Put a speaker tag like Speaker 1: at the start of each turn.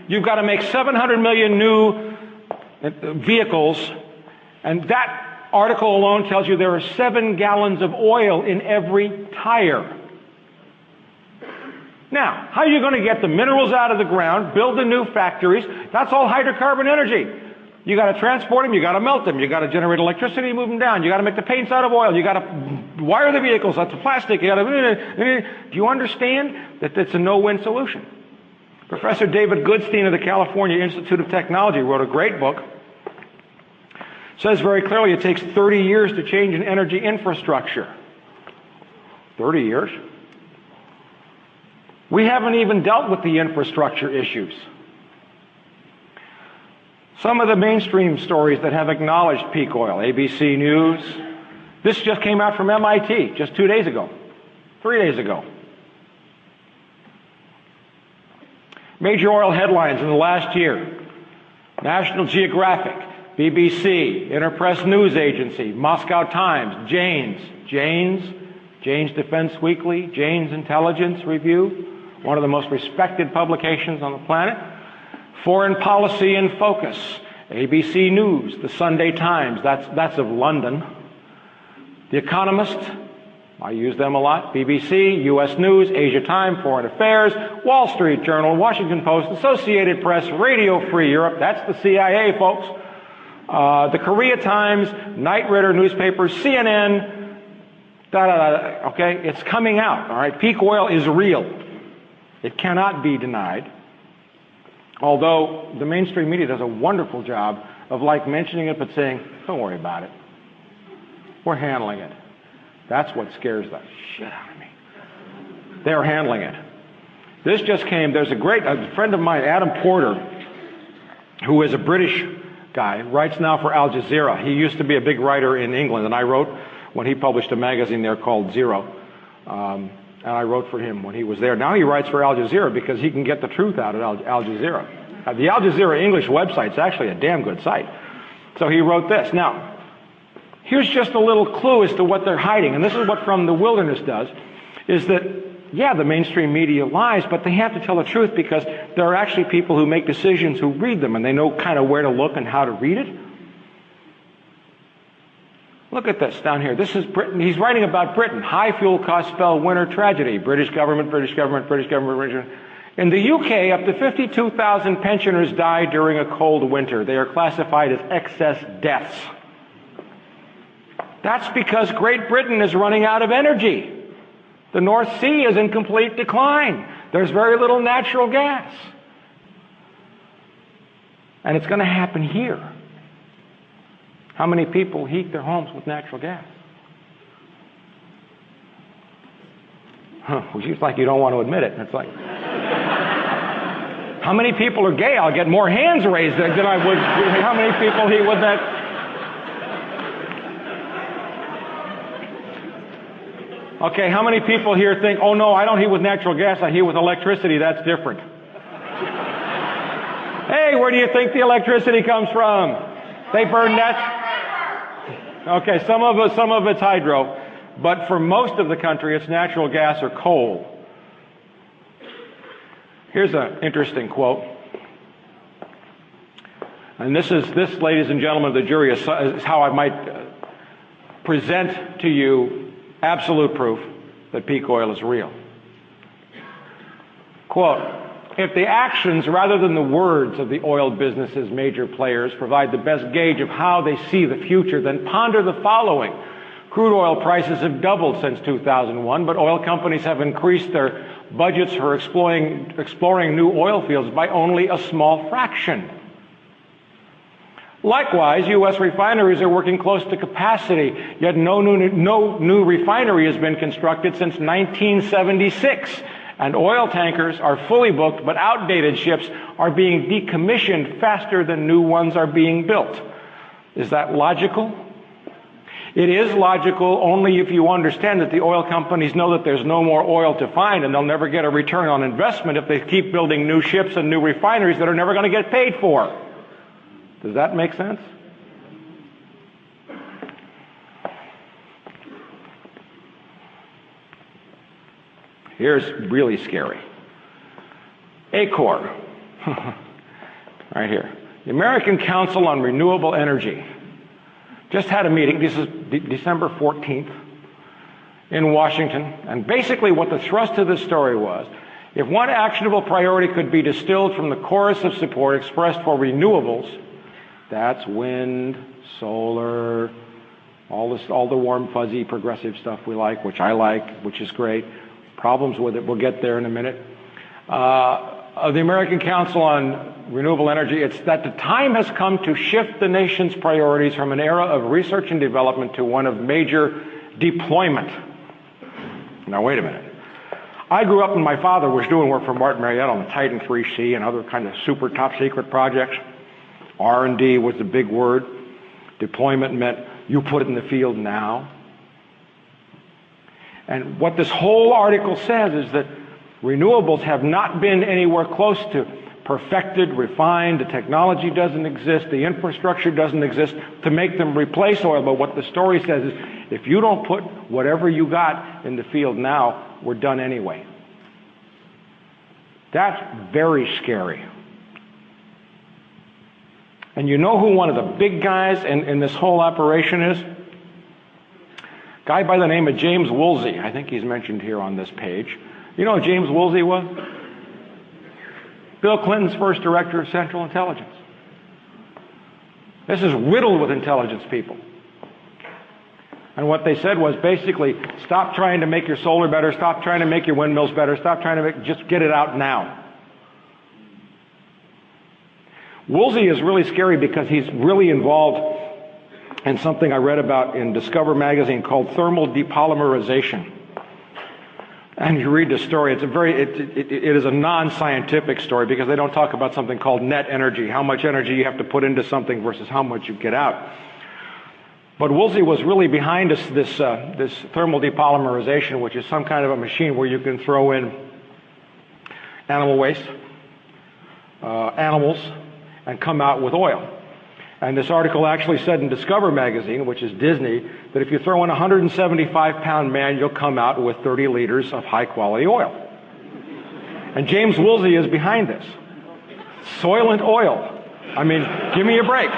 Speaker 1: You've got to make 700 million new vehicles, and that article alone tells you there are 7 gallons of oil in every tire. Now, how are you going to get the minerals out of the ground, build the new factories? That's all hydrocarbon energy. You got to transport them, you got to melt them, you got to generate electricity, move them down, you got to make the paints out of oil, you got to wire the vehicles, that's the plastic, you got to... Do you understand that it's a no-win solution? Professor David Goodstein of the California Institute of Technology wrote a great book. Says very clearly it takes 30 years to change an energy infrastructure. 30 years? We haven't even dealt with the infrastructure issues. Some of the mainstream stories that have acknowledged peak oil, ABC News. This just came out from MIT just 2 days ago, 3 days ago. Major oil headlines in the last year. National Geographic, BBC, Interpress News Agency, Moscow Times, Jane's Defense Weekly, Jane's Intelligence Review, one of the most respected publications on the planet. Foreign Policy in Focus, ABC News, the Sunday Times, that's of London. The Economist, I use them a lot, BBC, US News, Asia Time, Foreign Affairs, Wall Street Journal, Washington Post, Associated Press, Radio Free Europe, that's the CIA, folks. The Korea Times, Knight Ridder newspaper, CNN, okay? It's coming out, all right? Peak oil is real. It cannot be denied. Although the mainstream media does a wonderful job of like mentioning it but saying, don't worry about it. We're handling it. That's what scares the shit out of me. They're handling it. This just came, there's a friend of mine, Adam Porter, who is a British guy, writes now for Al Jazeera. He used to be a big writer in England, and I wrote when he published a magazine there called Zero. And I wrote for him when he was there. Now he writes for Al Jazeera because he can get the truth out of Al Jazeera. The Al Jazeera English website's actually a damn good site. So he wrote this. Now, here's just a little clue as to what they're hiding. And this is what From the Wilderness does, is that, yeah, the mainstream media lies, but they have to tell the truth because there are actually people who make decisions who read them, and they know kind of where to look and how to read it. Look at this down here. This is Britain. He's writing about Britain. High fuel costs spell winter tragedy. British government. In the UK, up to 52,000 pensioners die during a cold winter. They are classified as excess deaths. That's because Great Britain is running out of energy. The North Sea is in complete decline. There's very little natural gas. And it's going to happen here. How many people heat their homes with natural gas? It's like you don't want to admit it. It's like, how many people are gay? I'll get more hands raised than I would. How many people heat with that? Okay, how many people here think, oh no, I don't heat with natural gas, I heat with electricity, that's different. Hey, where do you think the electricity comes from? They burn that. Okay, some of it's hydro, but for most of the country, it's natural gas or coal. Here's an interesting quote. And this, ladies and gentlemen of the jury, is how I might present to you absolute proof that peak oil is real. Quote, if the actions rather than the words of the oil business's major players provide the best gauge of how they see the future, then ponder the following. Crude oil prices have doubled since 2001, but oil companies have increased their budgets for exploring new oil fields by only a small fraction. Likewise, U.S. refineries are working close to capacity, yet no new refinery has been constructed since 1976. And oil tankers are fully booked, but outdated ships are being decommissioned faster than new ones are being built. Is that logical? It is logical only if you understand that the oil companies know that there's no more oil to find and they'll never get a return on investment if they keep building new ships and new refineries that are never going to get paid for. Does that make sense? Here's really scary. Acor. right here. The American Council on Renewable Energy just had a meeting. This is December 14th in Washington. And basically what the thrust of this story was, if one actionable priority could be distilled from the chorus of support expressed for renewables, that's wind, solar, all the warm, fuzzy, progressive stuff we like, which I like, which is great. Problems with it, we'll get there in a minute. Of the American Council on Renewable Energy, it's that the time has come to shift the nation's priorities from an era of research and development to one of major deployment. Now, wait a minute. I grew up and my father was doing work for Martin Marietta on the Titan 3C and other kind of super top secret projects. R&D was the big word. Deployment meant you put it in the field now. And what this whole article says is that renewables have not been anywhere close to perfected, refined. The technology doesn't exist. The infrastructure doesn't exist to make them replace oil. But what the story says is if you don't put whatever you got in the field now, we're done anyway. That's very scary. And you know who one of the big guys in this whole operation is? A guy by the name of James Woolsey. I think he's mentioned here on this page. You know who James Woolsey was? Bill Clinton's first director of Central Intelligence. This is riddled with intelligence people. And what they said was basically, stop trying to make your solar better, stop trying to make your windmills better, stop trying to just get it out now. Woolsey is really scary because he's really involved in something I read about in Discover magazine called thermal depolymerization. And you read the story, it is a non-scientific story because they don't talk about something called net energy, how much energy you have to put into something versus how much you get out. But Woolsey was really behind this thermal depolymerization, which is some kind of a machine where you can throw in animal waste, animals, and come out with oil. And this article actually said in Discover magazine, which is Disney, that if you throw in a 175-pound man, you'll come out with 30 liters of high-quality oil. And James Woolsey is behind this. Soylent oil. I mean, give me a break.